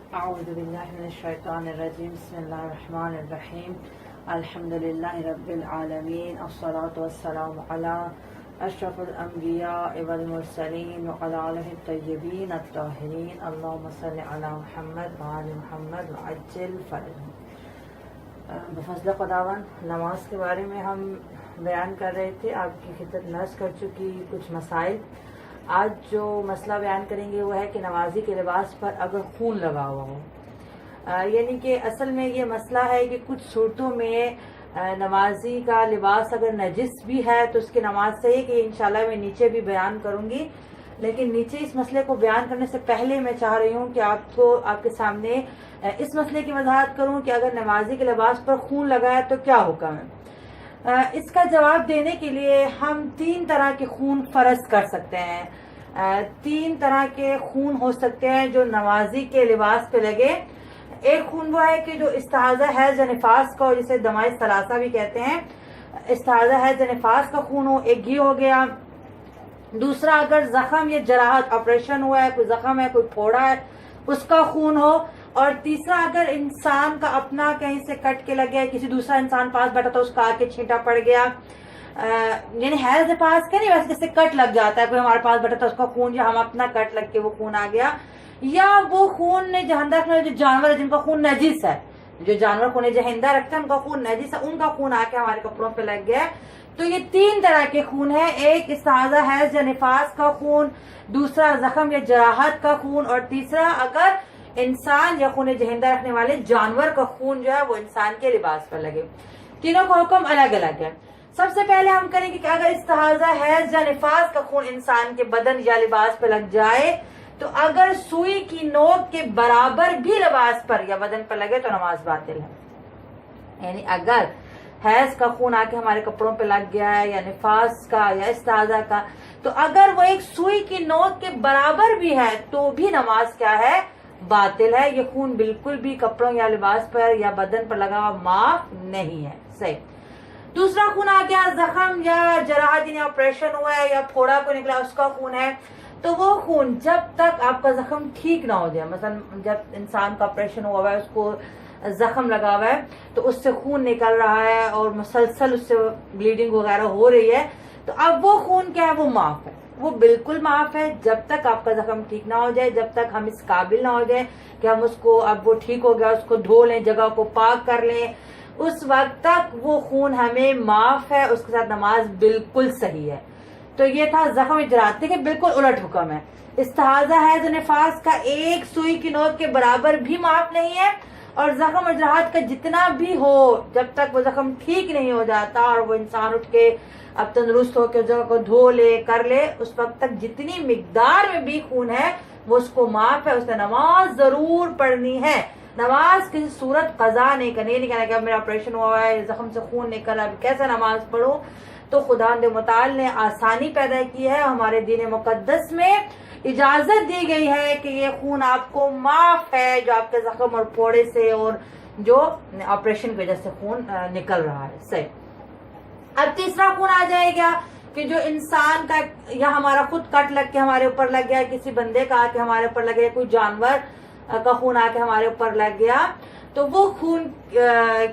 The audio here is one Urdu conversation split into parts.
أعوذ بالله من الشيطان الرجيم بسم الله الرحمن الرحيم الحمد لله رب العالمين الصلاة والسلام على أشرف الأنبياء والمرسلين وعلى آله الطيبين الطاهرين اللهم صل على محمد وآل محمد وعجل فرجهم۔ بفضل خداوند نماز کے بارے میں ہم بیان کر رہے تھے، آپ کی خدمت نرس کر چکی کچھ مسائل۔ آج جو مسئلہ بیان کریں گے وہ ہے کہ نمازی کے لباس پر اگر خون لگا ہوا ہو، یعنی کہ اصل میں یہ مسئلہ ہے کہ کچھ صورتوں میں نمازی کا لباس اگر نجس بھی ہے تو اس کی نماز صحیح ہے، کہ انشاءاللہ میں نیچے بھی بیان کروں گی، لیکن نیچے اس مسئلے کو بیان کرنے سے پہلے میں چاہ رہی ہوں کہ آپ کے سامنے اس مسئلے کی وضاحت کروں کہ اگر نمازی کے لباس پر خون لگا ہے تو کیا حکم ہے۔ اس کا جواب دینے کے لیے ہم 3 طرح کے خون فرض کر سکتے ہیں۔ 3 طرح کے خون ہو سکتے ہیں جو نمازی کے لباس پہ لگے۔ ایک خون وہ ہے کہ جو استحاضہ حیض یا نفاس کا، جسے دمائے ثلاثہ بھی کہتے ہیں، استحاضہ حیض یا نفاس کا خون ہو، ایک یہ ہو گیا۔ دوسرا اگر زخم یا جراحت، آپریشن ہوا ہے، کوئی زخم ہے، کوئی پھوڑا ہے، اس کا خون ہو۔ اور تیسرا اگر انسان کا اپنا کہیں سے کٹ کے لگ گیا، کسی دوسرا انسان پاس بیٹھا تھا اس کا آ کے چھینٹا پڑ گیا، یعنی حیض نفاس کا نہیں، ویسے جس سے کٹ لگ جاتا ہے، کوئی ہمارے پاس بیٹھا تھا اس کا خون، یا ہم اپنا کٹ لگ کے وہ خون آ گیا، یا وہ خون جہندا رکھنے جو جانور ہے جن کا خون نجس ہے، جو جانور خون جہندا رکھتے ہیں ان کا خون نجس ہے، ان کا خون آ کے ہمارے کپڑوں پہ لگ گیا۔ تو یہ 3 طرح کے خون ہے، ایک استحاضہ حیض یا نفاس کا خون، دوسرا زخم یا جراحت کا خون، اور تیسرا اگر انسان یا خون جہندا رکھنے والے جانور کا خون جو ہے وہ انسان کے لباس پر لگے۔ تینوں کا حکم الگ الگ ہے۔ سب سے پہلے ہم کریں گے کہ اگر استحاضہ حیض یا نفاس کا خون انسان کے بدن یا لباس پر لگ جائے تو اگر سوئی کی نوک کے برابر بھی لباس پر یا بدن پر لگے تو نماز باطل ہے۔ یعنی اگر حیض کا خون آ کے ہمارے کپڑوں پہ لگ گیا ہے، یا نفاس کا یا استحاضہ کا، تو اگر وہ ایک سوئی کی نوک کے برابر بھی ہے تو بھی نماز کیا ہے؟ باطل ہے۔ یہ خون بالکل بھی کپڑوں یا لباس پر یا بدن پر لگا ہوا معاف نہیں ہے۔ صحیح۔ دوسرا خون آ گیا زخم یا جراحت، یعنی آپریشن ہوا ہے یا پھوڑا کو نکلا اس کا خون ہے، تو وہ خون جب تک آپ کا زخم ٹھیک نہ ہو جائے، مثلا جب انسان کا آپریشن ہوا ہے، اس کو زخم لگا ہوا ہے تو اس سے خون نکل رہا ہے اور مسلسل اس سے بلیڈنگ وغیرہ ہو رہی ہے، تو اب وہ خون کیا ہے؟ وہ معاف ہے، وہ بالکل معاف ہے جب تک آپ کا زخم ٹھیک نہ ہو جائے، جب تک ہم اس قابل نہ ہو جائے کہ ہم اس کو، اب وہ ٹھیک ہو گیا، اس کو دھو لیں، جگہ کو پاک کر لیں، اس وقت تک وہ خون ہمیں معاف ہے، اس کے ساتھ نماز بالکل صحیح ہے۔ تو یہ تھا زخم جراحت کے بالکل الٹ حکم ہے۔ استحاضہ حیض و نفاس کا ایک سوئی کی نوک کے برابر بھی معاف نہیں ہے، اور زخم اور جراحت کا جتنا بھی ہو، جب تک وہ زخم ٹھیک نہیں ہو جاتا اور وہ انسان اٹھ کے اب تندرست ہو کے جگہ کو دھو لے کر لے، اس وقت تک جتنی مقدار میں بھی خون ہے وہ اس کو معاف ہے، اس نے نماز ضرور پڑھنی ہے۔ نماز کسی صورت قضا نہیں کرنی، یہ نہیں کہنا کہ اب میرا آپریشن ہوا ہے، زخم سے خون نکلا، اب کیسے نماز پڑھوں۔ تو خداوند متعال نے آسانی پیدا کی ہے، ہمارے دین مقدس میں اجازت دی گئی ہے کہ یہ خون آپ کو معاف ہے جو آپ کے زخم اور پھوڑے سے اور جو آپریشن کی وجہ سے خون نکل رہا ہے۔ صحیح۔ اب تیسرا خون آ جائے گا کہ جو انسان کا یا ہمارا خود کٹ لگ کے ہمارے اوپر لگ گیا، کسی بندے کا آ کے ہمارے اوپر لگ گیا، کوئی جانور کا خون آ کے ہمارے اوپر لگ گیا، تو وہ خون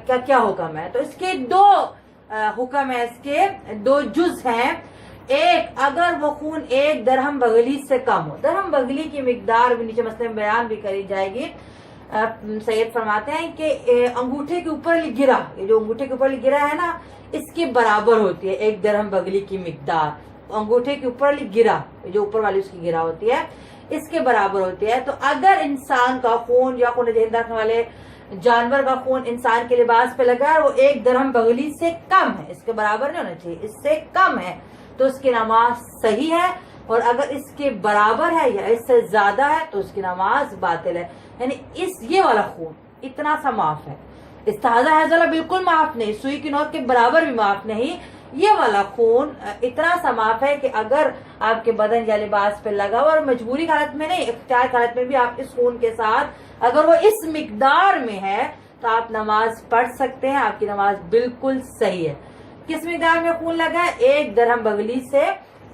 کا کیا حکم ہے؟ تو اس کے 2 حکم ہے، اس کے 2 جز ہیں۔ ایک، اگر وہ خون 1 درہم بغلی سے کم ہو، درہم بغلی کی مقدار بھی نیچے مسئلے میں بیان بھی کری جائے گی۔ سید فرماتے ہیں کہ انگوٹھے کے اوپر گرا، یہ جو انگوٹھے کے اوپر گرا ہے نا، اس کے برابر ہوتی ہے 1 درہم بغلی کی مقدار، انگوٹھے کے اوپر گرا، جو اوپر والی اس کی گرا ہوتی ہے، اس کے برابر ہوتی ہے۔ تو اگر انسان کا خون یا خون جہندا رکھنے والے جانور کا خون انسان کے لباس پہ لگا ہے، وہ 1 درہم بغلی سے کم ہے، اس کے برابر نہیں ہونا چاہیے، اس سے کم ہے، تو اس کی نماز صحیح ہے، اور اگر اس کے برابر ہے یا اس سے زیادہ ہے تو اس کی نماز باطل ہے۔ یعنی یہ والا خون اتنا سا معاف ہے، استحاضہ حیض والا بالکل معاف نہیں، سوئی کی نوک کے برابر بھی معاف نہیں، یہ والا خون اتنا سا معاف ہے کہ اگر آپ کے بدن یا لباس پہ لگا ہوا، اور مجبوری حالت میں نہیں، اختیار حالت میں بھی آپ اس خون کے ساتھ اگر وہ اس مقدار میں ہے تو آپ نماز پڑھ سکتے ہیں، آپ کی نماز بالکل صحیح ہے۔ کس مقدار میں خون لگا ہے؟ 1 درہم بغلی سے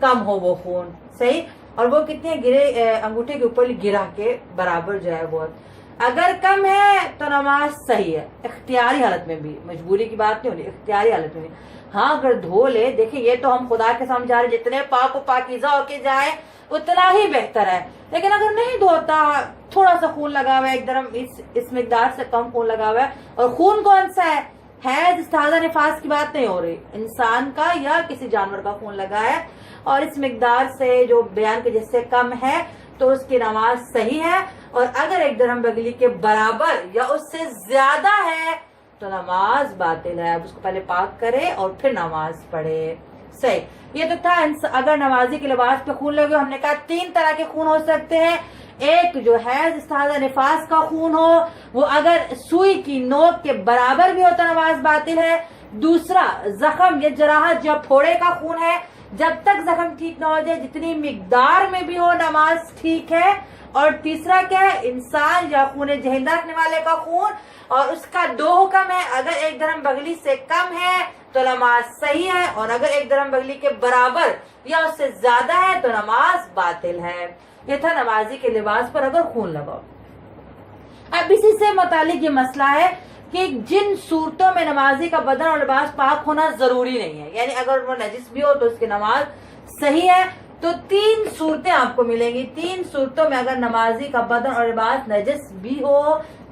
کم ہو وہ خون، صحیح، اور وہ کتنے گرے، انگوٹھے کے اوپر گرا کے برابر جو ہے وہ۔ اگر کم ہے تو نماز صحیح ہے، اختیاری حالت میں بھی، مجبوری کی بات نہیں ہو رہی، اختیاری حالت میں بھی. ہاں اگر دھو لے، دیکھیں یہ تو ہم خدا کے سامنے جا رہے، جتنے پاک و پاکیزہ ہو کے جائے اتنا ہی بہتر ہے. لیکن اگر نہیں دھوتا، تھوڑا سا خون لگا ہوا ہے، ایک درم اس مقدار سے کم خون لگا ہوا ہے، اور خون کون سا ہے؟ حیض استحاضہ نفاس کی بات نہیں ہو رہی، انسان کا یا کسی جانور کا خون لگا ہے اور اس مقدار سے جو بیان کے جس سے کم ہے تو اس کی نماز صحیح ہے. اور اگر ایک درہم بگلی کے برابر یا اس سے زیادہ ہے تو نماز باطل ہے. اب اس کو پہلے پاک کرے اور پھر نماز پڑھے. صحیح. یہ تو تھا اگر نمازی کے لباس پہ خون لگے. ہم نے کہا 3 طرح کے خون ہو سکتے ہیں. ایک جو حیض استحاضہ نفاس کا خون ہو، وہ اگر سوئی کی نوک کے برابر بھی ہو تو نماز باطل ہے. دوسرا زخم یا جراحت یا پھوڑے کا خون ہے، جب تک زخم ٹھیک نہ ہو جائے جتنی مقدار میں بھی ہو نماز ٹھیک ہے. اور تیسرا کیا ہے؟ انسان یا خون جہنده رکھنے والے کا خون، اور اس کا 2 حکم ہے. اگر ایک درہم بگلی سے کم ہے تو نماز صحیح ہے، اور اگر ایک درہم بگلی کے برابر یا اس سے زیادہ ہے تو نماز باطل ہے. یہ تھا نمازی کے لباس پر اگر خون لگاؤ. اب اسی سے متعلق یہ مسئلہ ہے کہ جن صورتوں میں نمازی کا بدن اور لباس پاک ہونا ضروری نہیں ہے، یعنی اگر وہ نجس بھی ہو تو اس کی نماز صحیح ہے. تو 3 صورتیں آپ کو ملیں گی. 3 صورتوں میں اگر نمازی کا بدن اور لباس نجس بھی ہو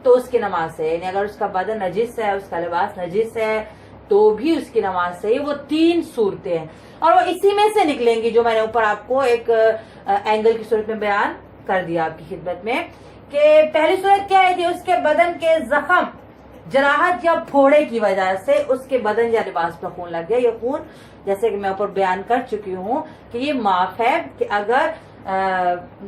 تو اس کی نماز صحیح ہے. یعنی اگر اس کا بدن نجس ہے، اس کا لباس نجس ہے تو بھی اس کی نماز صحیح. وہ 3 صورتیں ہیں اور وہ اسی میں سے نکلیں گی جو میں نے اوپر آپ کو ایک اینگل کی صورت میں بیان کر دیا آپ کی خدمت میں. کہ پہلی صورت کیا ہے؟ اس کے بدن کے زخم، جراحت یا پھوڑے کی وجہ سے اس کے بدن یا لباس پر خون لگ گیا. یہ خون جیسے کہ میں اوپر بیان کر چکی ہوں کہ یہ معاف ہے کہ اگر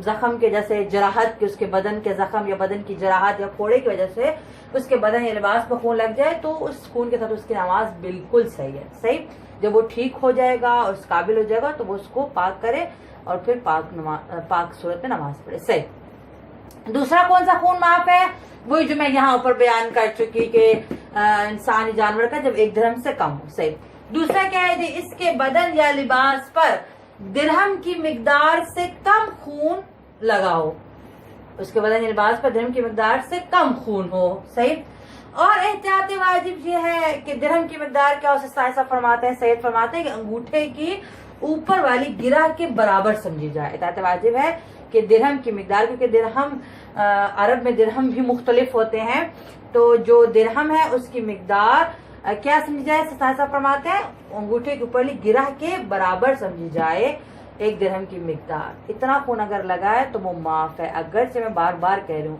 زخم کے جیسے جراحت کے، اس کے بدن کے زخم یا بدن کی جراحت یا پھوڑے کی وجہ سے اس کے بدن یا لباس پر خون لگ جائے تو اس خون کے ساتھ اس کی نماز بالکل صحیح ہے. صحیح. جب وہ ٹھیک ہو جائے گا اور اس قابل ہو جائے گا تو وہ اس کو پاک کرے اور پھر پاک صورت میں نماز پڑھے. صحیح. دوسرا کون سا خون معاف ہے؟ وہی جو میں یہاں اوپر بیان کر چکی کہ انسانی جانور کا جب ایک درہم سے کم ہو. صحیح. دوسرا کیا ہے؟ اس کے بدن یا لباس پر درہم کی مقدار سے کم خون لگا ہو. اس کے بدن یا لباس پر درہم کی مقدار سے کم خون ہو. صحیح. اور احتیاطی واجب یہ ہے کہ درہم کی مقدار کیا اسے سائنسہ فرماتے ہیں، سید فرماتے ہیں کہ انگوٹھے کی اوپر والی گرہ کے برابر سمجھی جائے. احتیاطی واجب ہے کہ درہم کی مقدار، کیونکہ درہم عرب میں درہم بھی مختلف ہوتے ہیں، تو جو درہم ہے اس کی مقدار کیا سمجھی جائے؟ سائنسہ فرماتے ہیں انگوٹھے کے اوپر والی گرہ کے برابر سمجھی جائے ایک درہم کی مقدار. اتنا خون اگر لگا ہے تو وہ معاف ہے. اگرچہ میں بار بار کہہ رہی ہوں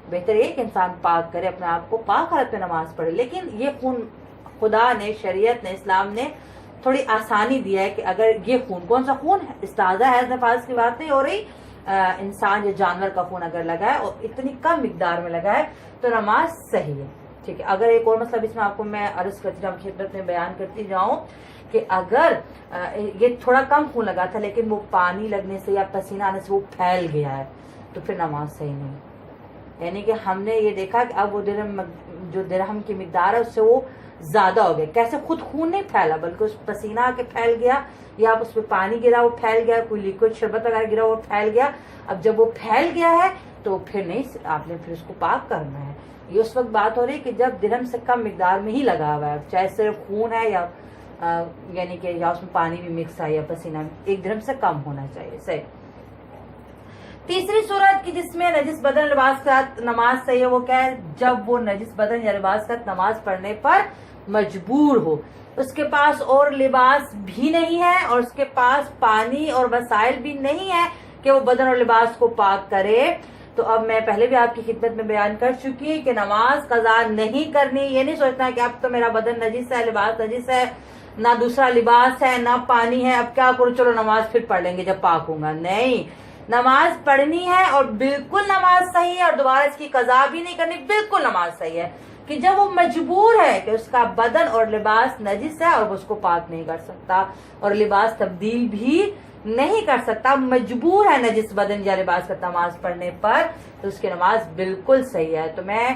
بہتر یہ کہ انسان پاک کرے، اپنے آپ کو پاک حالت میں نماز پڑھے. لیکن یہ خون خدا نے، شریعت نے، اسلام نے تھوڑی آسانی دیا ہے کہ اگر یہ خون، کون سا خون ہے؟ استحاضہ حیض نفاس کی بات نہیں ہو رہی، انسان یا جانور کا خون اگر لگا ہے اور اتنی کم مقدار میں لگا ہے تو نماز صحیح ہے. ٹھیک ہے. اگر ایک اور مسئلہ اس میں آپ کو میں عرض کرتی جاؤں، خدمت میں بیان کرتی جاؤں کہ اگر یہ تھوڑا کم خون لگا تھا لیکن وہ پانی لگنے سے یا پسینہ آنے سے وہ پھیل گیا ہے تو پھر نماز صحیح نہیں. یعنی کہ ہم نے یہ دیکھا کہ اب وہ جو درہم کی مقدار ہے اس سے وہ زیادہ ہو گیا. کیسے؟ خود خون نہیں پھیلا بلکہ اس پسینہ آ کے پھیل گیا، یا اس پہ پانی گرا وہ پھیل گیا، کوئی لیکوڈ شربت وغیرہ گرا وہ پھیل گیا. اب جب وہ پھیل گیا ہے تو پھر نہیں، آپ نے پھر اس کو پاک کرنا ہے. یہ اس وقت بات ہو رہی ہے کہ جب درہم سے کم مقدار میں ہی لگا ہوا ہے، چاہے صرف خون ہے یا یعنی کہ یا اس میں پانی بھی مکس ہے یا پسینہ، ایک درہم سے کم ہونا چاہیے. صحیح. تیسری صورت کی جس میں نجس بدن لباس کے ساتھ نماز صحیح ہے، وہ کیا ہے؟ جب وہ نجس بدن یا لباس کے ساتھ نماز پڑھنے پر مجبور ہو، اس کے پاس اور لباس بھی نہیں ہے اور اس کے پاس پانی اور وسائل بھی نہیں ہے کہ وہ بدن اور لباس کو پاک کرے. تو اب میں پہلے بھی آپ کی خدمت میں بیان کر چکی کہ نماز قضا نہیں کرنی. یہ نہیں سوچنا کہ اب تو میرا بدن نجس ہے، لباس نجس ہے، نہ دوسرا لباس ہے نہ پانی ہے، اب کیا کروں، چلو نماز پھر پڑھ لیں گے جب پاک ہوں گا. نہیں، نماز پڑھنی ہے اور بالکل نماز صحیح ہے اور دوبارہ اس کی قضا بھی نہیں کرنی. بالکل نماز صحیح ہے کہ جب وہ مجبور ہے کہ اس کا بدن اور لباس نجس ہے اور اس کو پاک نہیں کر سکتا اور لباس تبدیل بھی نہیں کر سکتا، مجبور ہے نجس بدن یا لباس کا نماز پڑھنے پر، تو اس کی نماز بالکل صحیح ہے. تو میں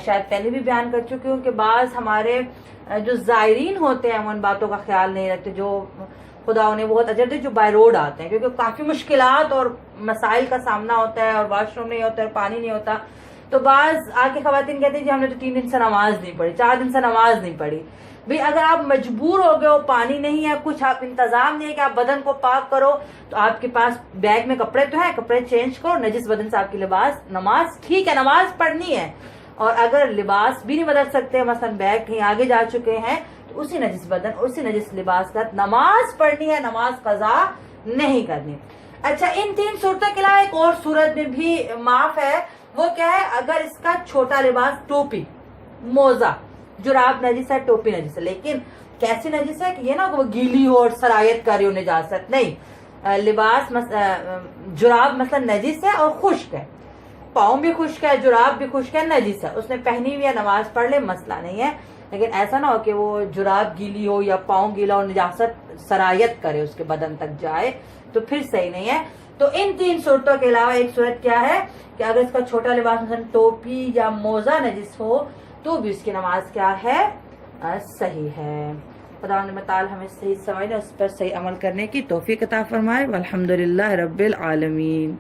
شاید پہلے بھی بیان کر چکی ہوں کہ بعض ہمارے جو زائرین ہوتے ہیں وہ ان باتوں کا خیال نہیں رکھتے، جو خدا انہیں بہت اجر دے، جو بائی روڈ آتے ہیں، کیونکہ کافی مشکلات اور مسائل کا سامنا ہوتا ہے اور واش روم نہیں ہوتا ہے، پانی نہیں ہوتا، تو بعض آ کے خواتین کہتے ہیں جی ہم نے تو 3 دن سے نماز نہیں پڑھی، 4 دن سے نماز نہیں پڑھی. بھئی اگر آپ مجبور ہو گئے ہو، پانی نہیں ہے، کچھ آپ انتظام نہیں ہے کہ آپ بدن کو پاک کرو، تو آپ کے پاس بیگ میں کپڑے تو ہیں، کپڑے چینج کرو، نجس بدن سے آپ کی نماز ٹھیک ہے، نماز پڑھنی ہے. اور اگر لباس بھی نہیں بدل سکتے، مثلا بیگ کہیں آگے جا چکے ہیں، تو اسی نجس بدن اسی نجس لباس کا نماز پڑھنی ہے، نماز قضا نہیں کرنی. اچھا، ان 3 صورتوں کے علاوہ ایک اور صورت میں بھی معاف ہے. وہ کیا ہے؟ اگر اس کا چھوٹا لباس ٹوپی، موزہ، جراب نجس ہے، ٹوپی نجس ہے، لیکن کیسی نجس ہے کہ یہ نہ وہ گیلی ہو اور سرایت کر رہی ہو نجاست، نہیں. لباس جراب مثلا نجس ہے اور خشک ہے، پاؤں بھی خشک ہے، جراب بھی خشک ہے، نجس ہے، اس نے پہنی ہوئی ہے، نماز پڑھ لے، مسئلہ نہیں ہے. لیکن ایسا نہ ہو کہ وہ جراب گیلی ہو یا پاؤں گیلا اور نجاست سرایت کرے، اس کے بدن تک جائے، تو پھر صحیح نہیں ہے. تو ان 3 صورتوں کے علاوہ ایک صورت کیا ہے کہ اگر اس کا چھوٹا لباس مثلا ٹوپی یا موزہ نجس ہو تو بھی اس کی نماز کیا ہے؟ صحیح ہے. خداوند متعال ہمیں صحیح سمجھنے، اس پر صحیح عمل کرنے کی توفیق عطا فرمائے. والحمدللہ رب العالمین.